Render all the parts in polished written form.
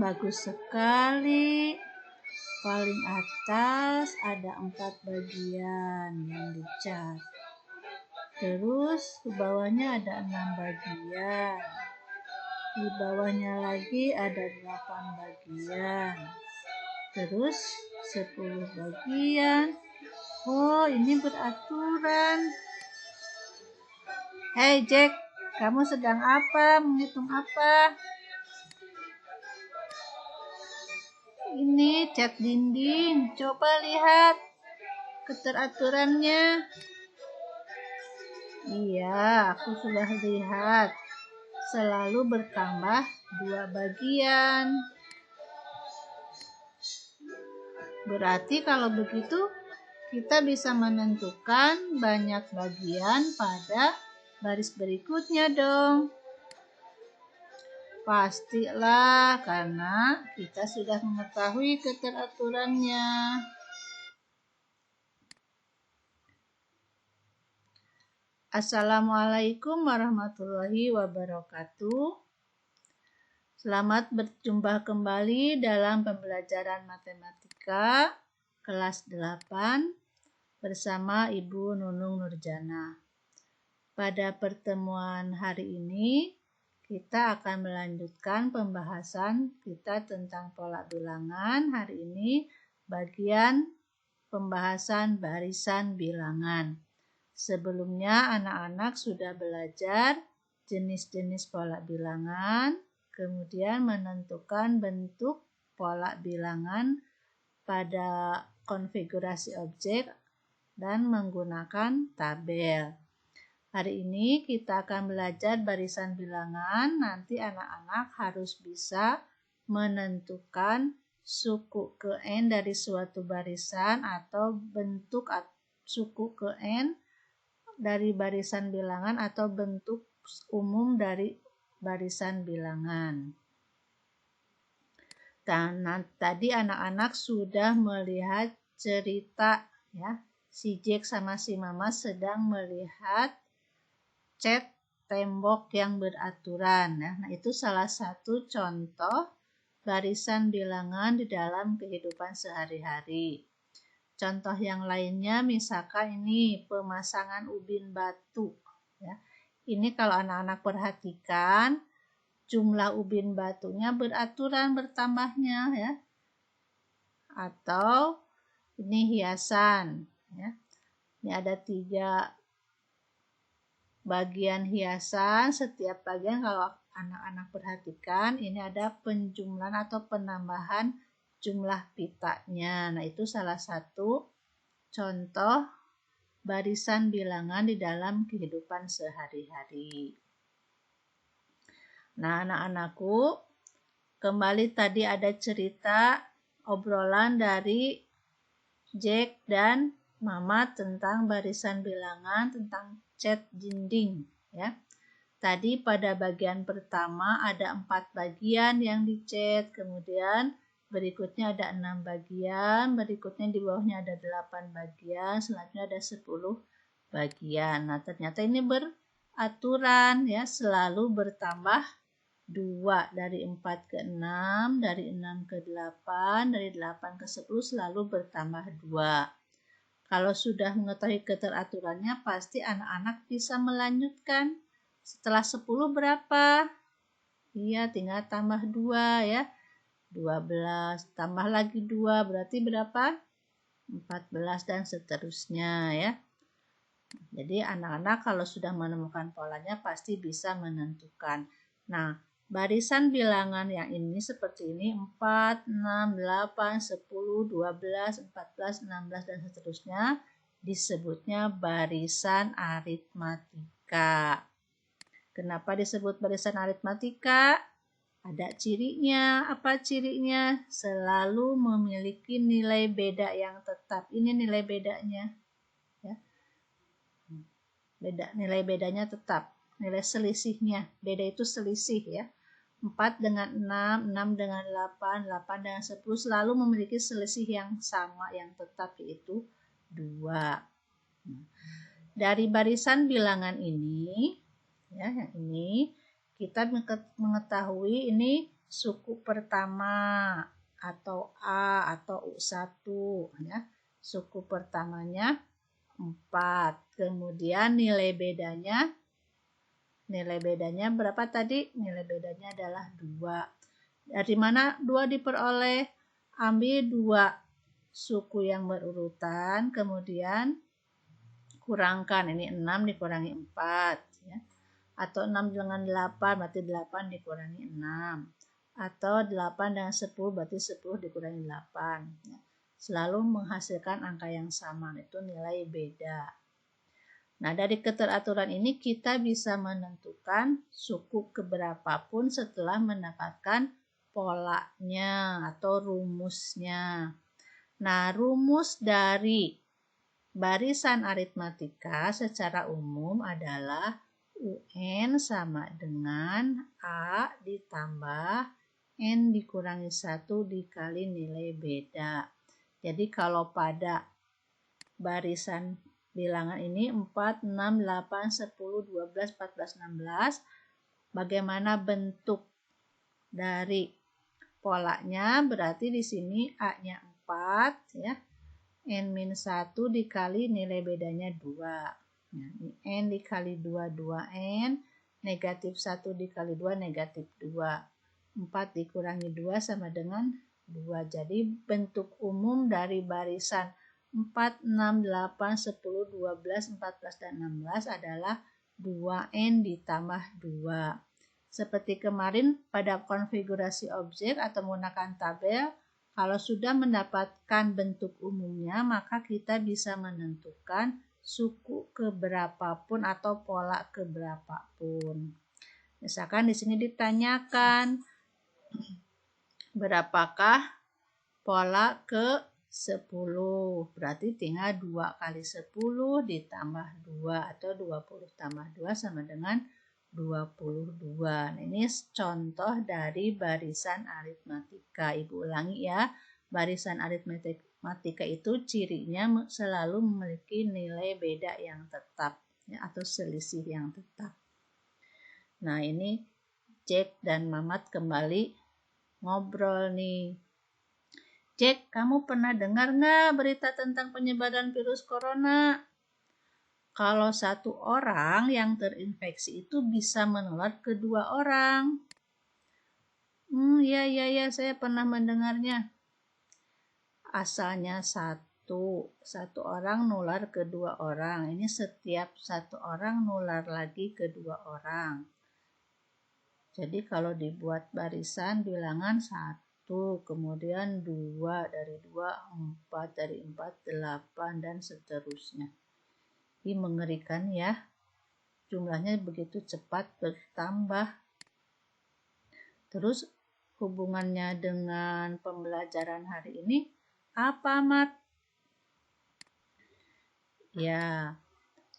Bagus sekali. Paling atas ada 4 bagian yang dicat. Terus di bawahnya ada 6 bagian. Di bawahnya lagi ada 8 bagian. Terus 10 bagian. Oh, ini beraturan. Hei Jack, kamu sedang apa? Menghitung apa? Ini cat dinding. Coba lihat keteraturannya. Iya, aku sudah lihat. Selalu bertambah 2 bagian. Berarti kalau begitu kita bisa menentukan banyak bagian pada baris berikutnya dong. Pastilah, karena kita sudah mengetahui keteraturannya. Assalamualaikum warahmatullahi wabarakatuh. Selamat berjumpa kembali dalam pembelajaran matematika kelas 8 bersama Ibu Nunung Nurjana. Pada pertemuan hari ini, kita akan melanjutkan pembahasan kita tentang pola bilangan. Hari ini bagian pembahasan barisan bilangan. Sebelumnya anak-anak sudah belajar jenis-jenis pola bilangan, kemudian menentukan bentuk pola bilangan pada konfigurasi objek dan menggunakan tabel. Hari ini kita akan belajar barisan bilangan. Nanti anak-anak harus bisa menentukan suku ke N dari suatu barisan atau bentuk suku ke N dari barisan bilangan atau bentuk umum dari barisan bilangan. Nah, tadi anak-anak sudah melihat cerita ya. Si Jack sama si Mama sedang melihat cat tembok yang beraturan. Nah, itu salah satu contoh barisan bilangan di dalam kehidupan sehari-hari. Contoh yang lainnya misalkan ini pemasangan ubin batu. Ya. Ini kalau anak-anak perhatikan jumlah ubin batunya beraturan bertambahnya ya. Atau ini hiasan. Ya. Ini ada 3 bagian hiasan, setiap bagian kalau anak-anak perhatikan ini ada penjumlahan atau penambahan jumlah pitanya. Nah, itu salah satu contoh barisan bilangan di dalam kehidupan sehari-hari. Nah, anak-anakku, kembali tadi ada cerita obrolan dari Jack dan Mama tentang barisan bilangan, tentang cat dinding ya. Tadi pada bagian pertama ada 4 bagian yang dicat, kemudian berikutnya ada 6 bagian, berikutnya di bawahnya ada 8 bagian, selanjutnya ada 10 bagian. Nah, ternyata ini beraturan ya, selalu bertambah 2 dari 4 ke 6, dari 6 ke 8, dari 8 ke 10 selalu bertambah 2. Kalau sudah mengetahui keteraturannya, pasti anak-anak bisa melanjutkan. Setelah 10 berapa? Iya, tinggal tambah 2 ya. 12, tambah lagi 2, berarti berapa? 14 dan seterusnya ya. Jadi anak-anak kalau sudah menemukan polanya pasti bisa menentukan. Nah, barisan bilangan yang ini seperti ini 4, 6, 8, 10, 12, 14, 16 dan seterusnya disebutnya barisan aritmatika. Kenapa disebut barisan aritmatika? Ada cirinya. Apa cirinya? Selalu memiliki nilai beda yang tetap. Ini nilai bedanya. Ya. Nilai bedanya tetap. Nilai selisihnya, beda itu selisih ya. 4 dengan 6, 6 dengan 8, 8 dengan 10 selalu memiliki selisih yang sama, yang tetap, yaitu 2. Dari barisan bilangan ini, ya, yang ini, kita mengetahui ini suku pertama atau A atau U1 ya. Suku pertamanya 4. Kemudian nilai bedanya berapa tadi? Nilai bedanya adalah 2. Dari mana 2 diperoleh? Ambil 2 suku yang berurutan, kemudian kurangkan. Ini 6 dikurangi 4 ya. Atau 6 dengan 8 berarti 8 dikurangi 6. Atau 8 dengan 10 berarti 10 dikurangi 8 ya. Selalu menghasilkan angka yang sama, itu nilai beda. Nah, dari keteraturan ini kita bisa menentukan suku keberapapun setelah mendapatkan polanya atau rumusnya. Nah, rumus dari barisan aritmatika secara umum adalah UN sama dengan A ditambah N dikurangi 1 dikali nilai beda. Jadi kalau pada barisan bilangan ini 4, 6, 8, 10, 12, 14, 16. Bagaimana bentuk dari polanya? Berarti di sini A-nya 4 ya. N-1 dikali nilai bedanya 2. Nah, N dikali 2, 2N. Negatif 1 dikali 2, negatif 2. 4 dikurangi 2 sama dengan 2. Jadi bentuk umum dari barisan 4, 6, 8, 10, 12, 14, dan 16 adalah 2N ditambah 2. Seperti kemarin pada konfigurasi objek atau menggunakan tabel, kalau sudah mendapatkan bentuk umumnya, maka kita bisa menentukan suku keberapapun atau pola keberapapun. Misalkan di sini ditanyakan, berapakah pola ke 10? Berarti tinggal 2 kali 10 ditambah 2 atau 20 tambah 2 sama dengan 22. Nah, ini contoh dari barisan aritmatika. Ibu ulangi ya, barisan aritmatika itu cirinya selalu memiliki nilai beda yang tetap ya, atau selisih yang tetap. Nah, ini Jack dan Mamat kembali ngobrol nih. Jack, kamu pernah dengar nggak berita tentang penyebaran virus corona? Kalau satu orang yang terinfeksi itu bisa menular ke 2 orang. Ya, saya pernah mendengarnya. Asalnya satu orang nular ke 2 orang. Ini setiap 1 orang nular lagi ke 2 orang. Jadi kalau dibuat barisan bilangan 1, kemudian 2, dari 2, 4, dari 4, 8, dan seterusnya. Ini mengerikan ya, jumlahnya begitu cepat bertambah. Terus hubungannya dengan pembelajaran hari ini apa, Mat? Ya,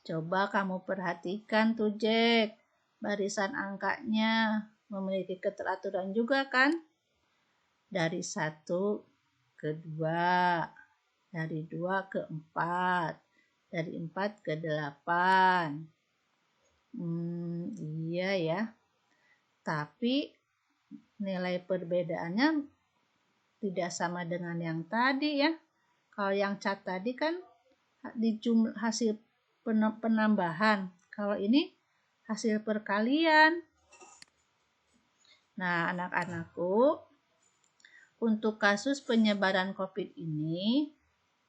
coba kamu perhatikan tuh, Jack. Barisan angkanya memiliki keteraturan juga kan? Dari 1 ke 2, dari 2 ke 4. Dari 4 ke 8. Iya ya. Tapi nilai perbedaannya tidak sama dengan yang tadi ya. Kalau yang cat tadi kan di hasil penambahan. Kalau ini hasil perkalian. Nah, anak-anakku, untuk kasus penyebaran COVID ini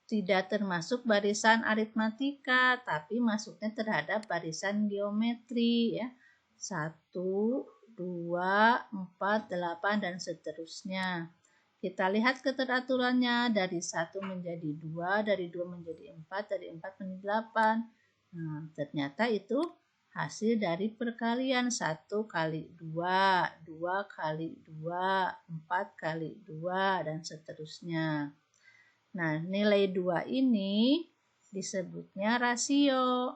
tidak termasuk barisan aritmatika, tapi masuknya terhadap barisan geometri ya. 1, 2, 4, 8, dan seterusnya. Kita lihat keteraturannya dari 1 menjadi 2, dari 2 menjadi 4, dari 4 menjadi 8. Nah, ternyata itu hasil dari perkalian 1 kali 2, 2 kali 2, 4 kali 2, dan seterusnya. Nah, nilai 2 ini disebutnya rasio.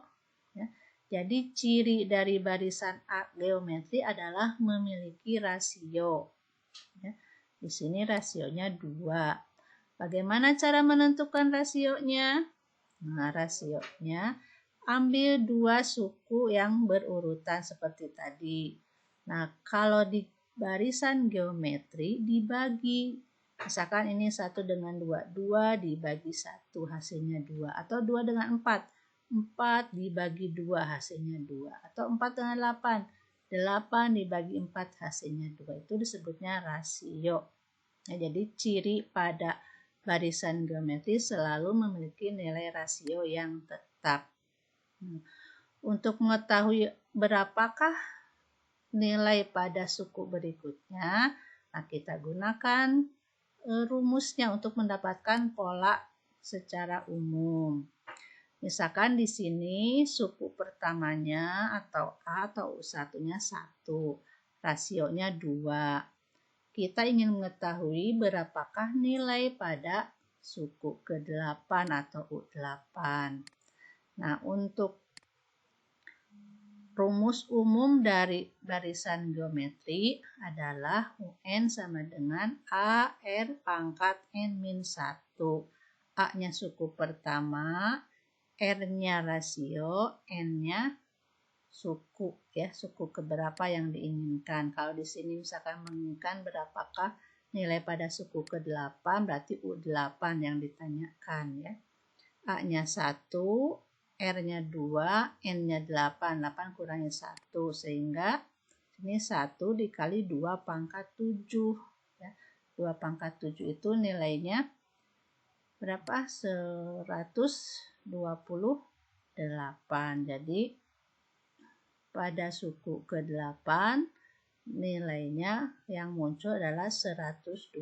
Ya. Jadi, ciri dari barisan geometri adalah memiliki rasio. Ya. Di sini rasionya 2. Bagaimana cara menentukan rasionya? Nah, rasionya ambil 2 suku yang berurutan seperti tadi. Nah, kalau barisan geometri dibagi. Misalkan ini 1 dengan 2, 2 dibagi 1 hasilnya 2. Atau 2 dengan 4, 4 dibagi 2 hasilnya 2. Atau 4 dengan 8, 8 dibagi 4 hasilnya 2. Itu disebutnya rasio. Nah, jadi ciri pada barisan geometri selalu memiliki nilai rasio yang tetap. Untuk mengetahui berapakah nilai pada suku berikutnya, nah kita gunakan rumusnya untuk mendapatkan pola secara umum. Misalkan di sini suku pertamanya atau A atau U1-nya 1, rasionya 2. Kita ingin mengetahui berapakah nilai pada suku ke-8 atau U8. Nah, untuk rumus umum dari barisan geometri adalah UN sama dengan AR pangkat N-1. A-nya suku pertama, R-nya rasio, N-nya suku, ya, suku keberapa yang diinginkan. Kalau di sini misalkan menginginkan berapakah nilai pada suku ke-8, berarti U8 yang ditanyakan, ya. A-nya 1, R-nya 2, N-nya 8, 8 kurangi 1, sehingga ini 1 dikali 2 pangkat 7. Ya. 2 pangkat 7 itu nilainya berapa? 128. Jadi pada suku ke-8 nilainya yang muncul adalah 128.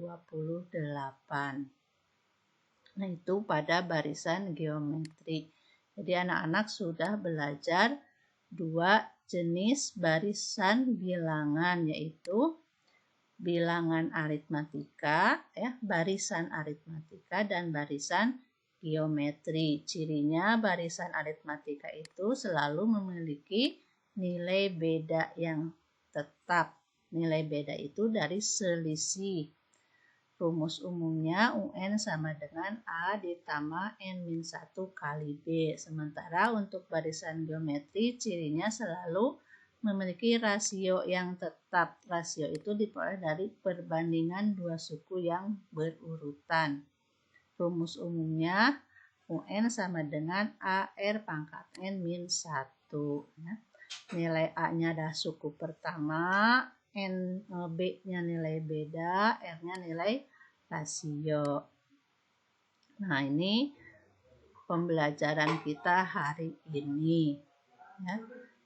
Nah, itu pada barisan geometri. Jadi anak-anak sudah belajar 2 jenis barisan bilangan, yaitu bilangan aritmatika, ya, barisan aritmatika dan barisan geometri. Cirinya barisan aritmatika itu selalu memiliki nilai beda yang tetap. Nilai beda itu dari selisih. Rumus umumnya UN sama dengan A ditambah N-1 kali B. Sementara untuk barisan geometri cirinya selalu memiliki rasio yang tetap. Rasio itu diperoleh dari perbandingan 2 suku yang berurutan. Rumus umumnya UN sama dengan AR pangkat N-1. Ya. Nilai A-nya adalah suku pertama, B-nya nilai beda, R-nya nilai rasio. Nah, ini pembelajaran kita hari ini. Ya,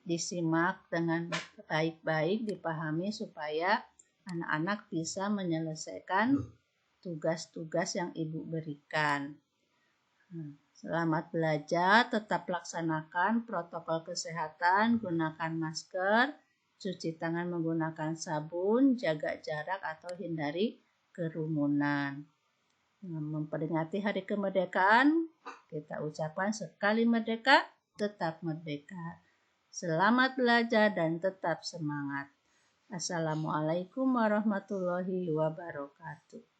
disimak dengan baik-baik, dipahami supaya anak-anak bisa menyelesaikan tugas-tugas yang Ibu berikan. Selamat belajar, tetap laksanakan protokol kesehatan, gunakan masker, cuci tangan menggunakan sabun, jaga jarak atau hindari kerumunan. Memperingati hari kemerdekaan, kita ucapkan sekali merdeka, tetap merdeka. Selamat belajar dan tetap semangat. Assalamualaikum warahmatullahi wabarakatuh.